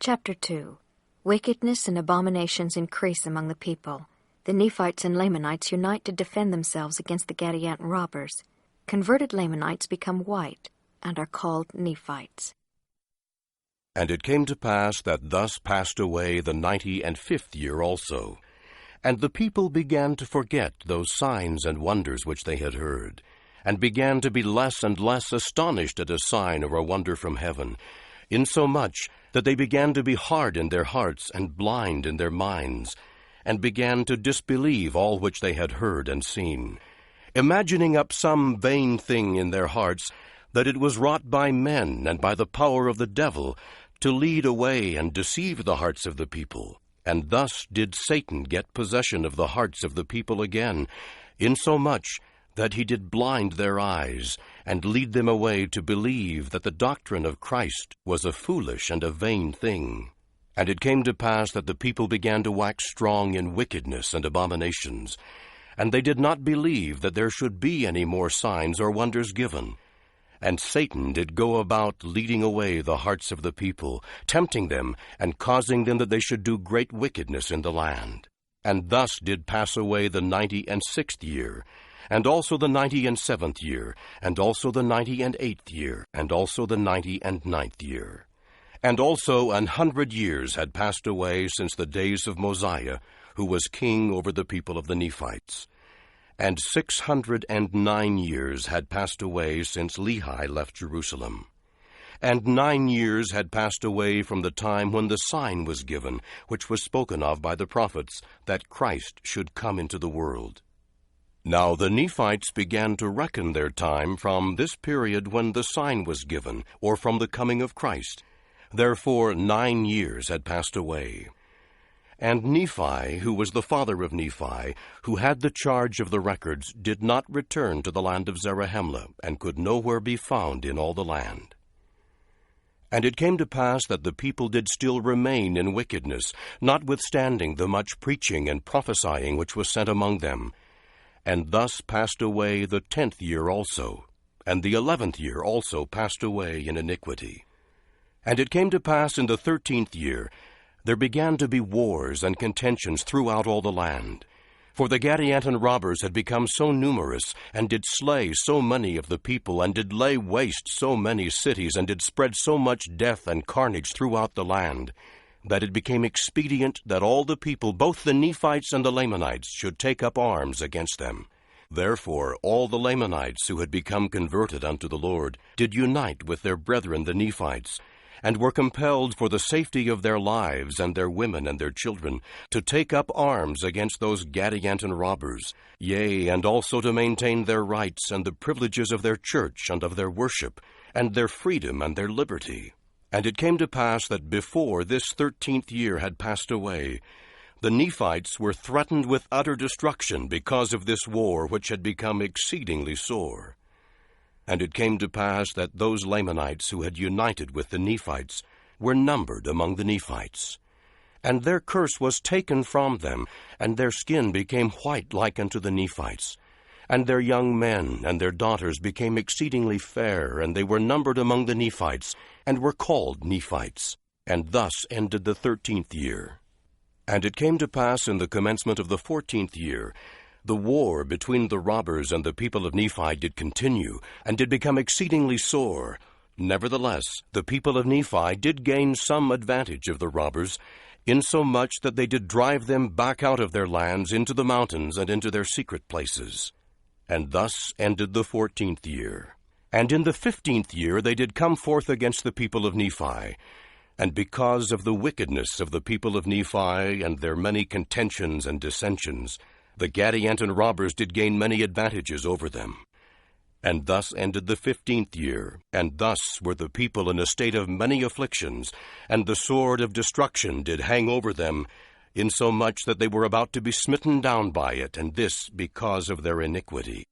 Chapter 2. Wickedness and abominations increase among the people. The Nephites and Lamanites unite to defend themselves against the Jaredites robbers. Converted Lamanites become white and are called Nephites. And it came to pass that thus passed away the 95th year also. And the people began to forget those signs and wonders which they had heard, and began to be less and less astonished at a sign or a wonder from heaven, insomuch that they began to be hard in their hearts and blind in their minds, and began to disbelieve all which they had heard and seen, imagining up some vain thing in their hearts, that it was wrought by men and by the power of the devil, to lead away and deceive the hearts of the people. And thus did Satan get possession of the hearts of the people again, insomuch that he did blind their eyes, and lead them away to believe that the doctrine of Christ was a foolish and a vain thing. And it came to pass that the people began to wax strong in wickedness and abominations, and they did not believe that there should be any more signs or wonders given. And Satan did go about leading away the hearts of the people, tempting them, and causing them that they should do great wickedness in the land. And thus did pass away the 96th year, and also the 97th year, and also the 98th year, and also the 99th year. And also 100 years had passed away since the days of Mosiah, who was king over the people of the Nephites. And 609 years had passed away since Lehi left Jerusalem. And 9 years had passed away from the time when the sign was given, which was spoken of by the prophets, that Christ should come into the world. Now the Nephites began to reckon their time from this period when the sign was given, or from the coming of Christ. Therefore 9 years had passed away. And Nephi, who was the father of Nephi, who had the charge of the records, did not return to the land of Zarahemla, and could nowhere be found in all the land. And it came to pass that the people did still remain in wickedness, notwithstanding the much preaching and prophesying which was sent among them. And thus passed away the 10th year also, and the 11th year also passed away in iniquity. And it came to pass in the 13th year, there began to be wars and contentions throughout all the land. For the Jaredites robbers had become so numerous, and did slay so many of the people, and did lay waste so many cities, and did spread so much death and carnage throughout the land, that it became expedient that all the people, both the Nephites and the Lamanites, should take up arms against them. Therefore all the Lamanites who had become converted unto the Lord did unite with their brethren the Nephites, and were compelled for the safety of their lives and their women and their children to take up arms against those Jaredites robbers, yea, and also to maintain their rights and the privileges of their church and of their worship, and their freedom and their liberty. And it came to pass that before this 13th year had passed away, the Nephites were threatened with utter destruction because of this war which had become exceedingly sore. And it came to pass that those Lamanites who had united with the Nephites were numbered among the Nephites. And their curse was taken from them, and their skin became white like unto the Nephites. And their young men and their daughters became exceedingly fair, and they were numbered among the Nephites, and were called Nephites. And thus ended the 13th year. And it came to pass in the commencement of the 14th year, the war between the robbers and the people of Nephi did continue, and did become exceedingly sore. Nevertheless, the people of Nephi did gain some advantage of the robbers, insomuch that they did drive them back out of their lands into the mountains and into their secret places. And thus ended the 14th year. And in the 15th year they did come forth against the people of Nephi. And because of the wickedness of the people of Nephi, and their many contentions and dissensions, the Jaredites robbers did gain many advantages over them. And thus ended the 15th year, and thus were the people in a state of many afflictions, and the sword of destruction did hang over them, insomuch that they were about to be smitten down by it, and this because of their iniquity.